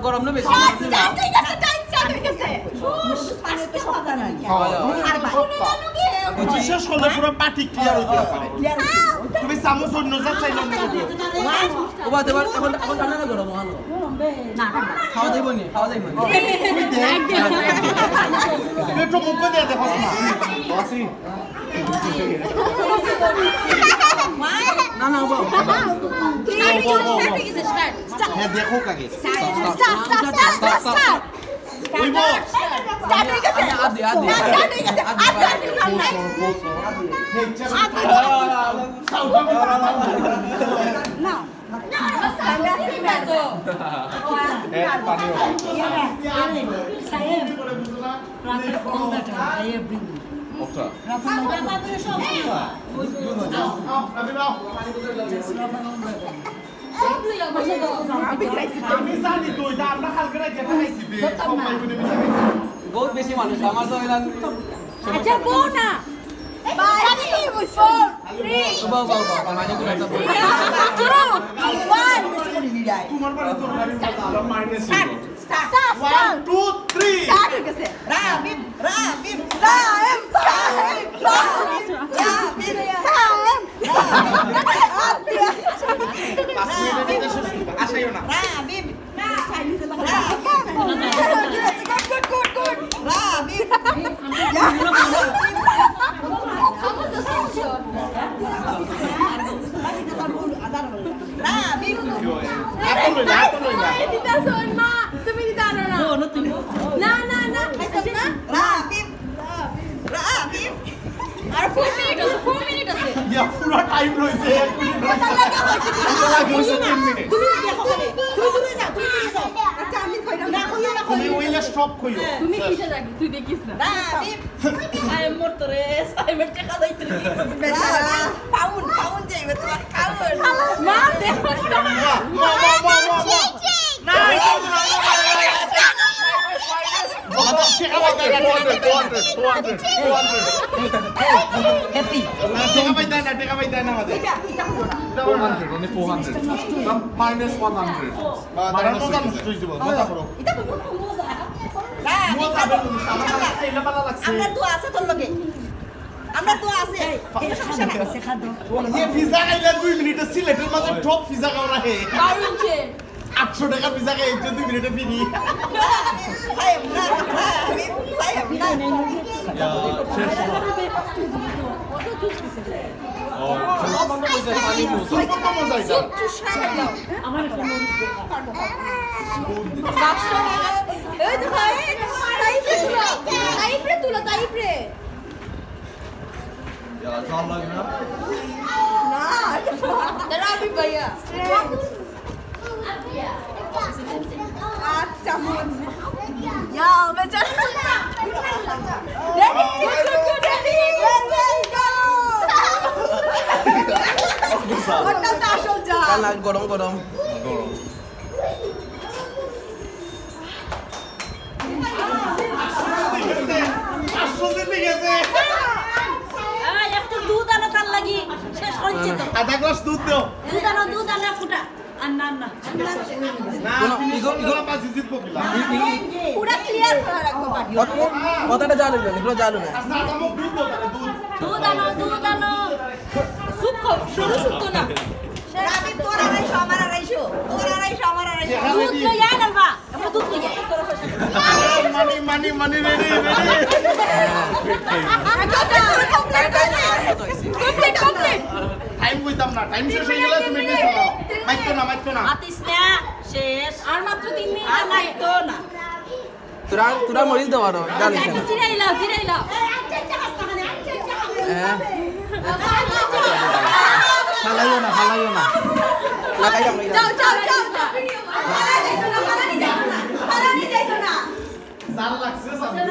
গরম না বেশি বিশেষ করলে পুরো পাটি ক্লিয়ার হইতে পারে তুমি চামচ অন্য যা চাইলে ওবা দেবার এখন ঠান্ডা না গরম ভালো না ঠান্ডা খাওয়া যাইব নি তুই দেখ একটু মুখ দিয়ে দেখো না বাসি না না ওবা হ্যাঁ দেখো কাকে স্টার্ট ওইবো স্টার্ট হয়ে গেছে আদি না আমি জানি তো এটা আমরা কালকে যেটা খাইছি বহুত বেশি মানুষ আমার তো এলান আচ্ছা বো না 5 4 3 বাবা মানে গুলো তো 2 1 তোমার বাড়ি তোর বাড়ি মাইনাস স্টার্ট 1 2 3 স্টার্ট হয়ে গেছে রাবিব আসাইও না রাবিব গুড রাবিব তুমি জানো না না না না রাবিব আর 4 মিনিট আছে ইয়া পুরো টাইম রইছে 1 মিনিট রইছে 3 মিনিট তুমি দেখো তুমি যাও আচ্ছা আমি কইরা না তুমি ওইলে স্টপ কইও তুমি কিসে যাবি তুই দেখিস না রাবিব আই এম মরতরেস আই এম টাকা দাইতে বেচারা পাউন্ড যাইবে তোমার খাওন মা দেখো না আমরা তো আছে তোর লগে আমরা তো আছে এটা সমস্যা নাই পিজা খাইলে 2 মিনিটে সিলেটের মাঝে টপ পিজা খাওয়া হে কারণছে 800 টাকা পিজা খাই 2 মিনিটে ফিরি আমার এই তো ভাই তাইপ্রে তুলো তাইপ্রে না রাবি ভাইয়া আচ্ছা মন ইয়া বেচারা রেডি গুড রেডি ওটা আসল যা গরম একটু দুধ আনো তার লাগি শেষ হচ্ছে তো আধা গ্লাস দুধ দাও দুধ আনো ফুটা আর না না ইগো পাঁচ জিতবো কিলা পুরা ক্লিয়ার করে রাখবো বাকি কথাটা জানো না এগুলো জানো না দুধ আনো সুপ খাও শুরু সুতো না রাবি তোর আড়াইশো আমার আড়াইশো তোর আড়াইশো আমার আড়াইশো দুধ লই আয় না বা আমরা দুধ লই আয় মানি রেডি কমপ্লিট টাইম কইতাম না টাইম শেষ হয়ে গেলে তুমি কি চালাও মাইতো না আতিস না শেষ আর মাত্র 3 মিনিট আর মাইতো না তোরা মরিস দাও আরো জানিস না জিরাই লাও হ্যাঁ ফালাইও না লাগাই আমরা যাও পালানি যাইতো না জাল লাগছে সামনে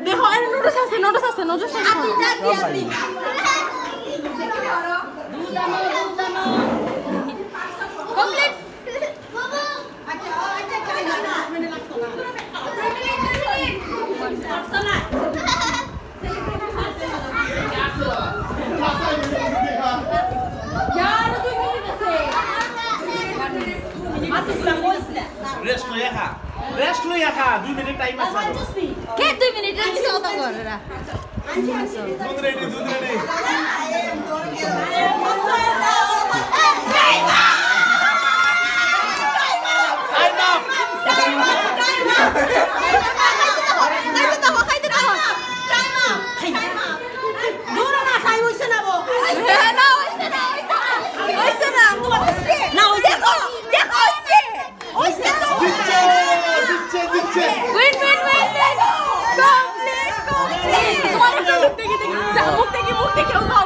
দেখো আর নোটস আছে আপনি দুধ আনো কমপ্লিট আচ্ছা রেস্ট লইয়া খা 2 মিনিট টাইম আছে কে 2 মিনিটের কিছু কথা করে না দুধ রেডি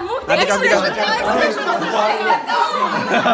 মুখ থেকে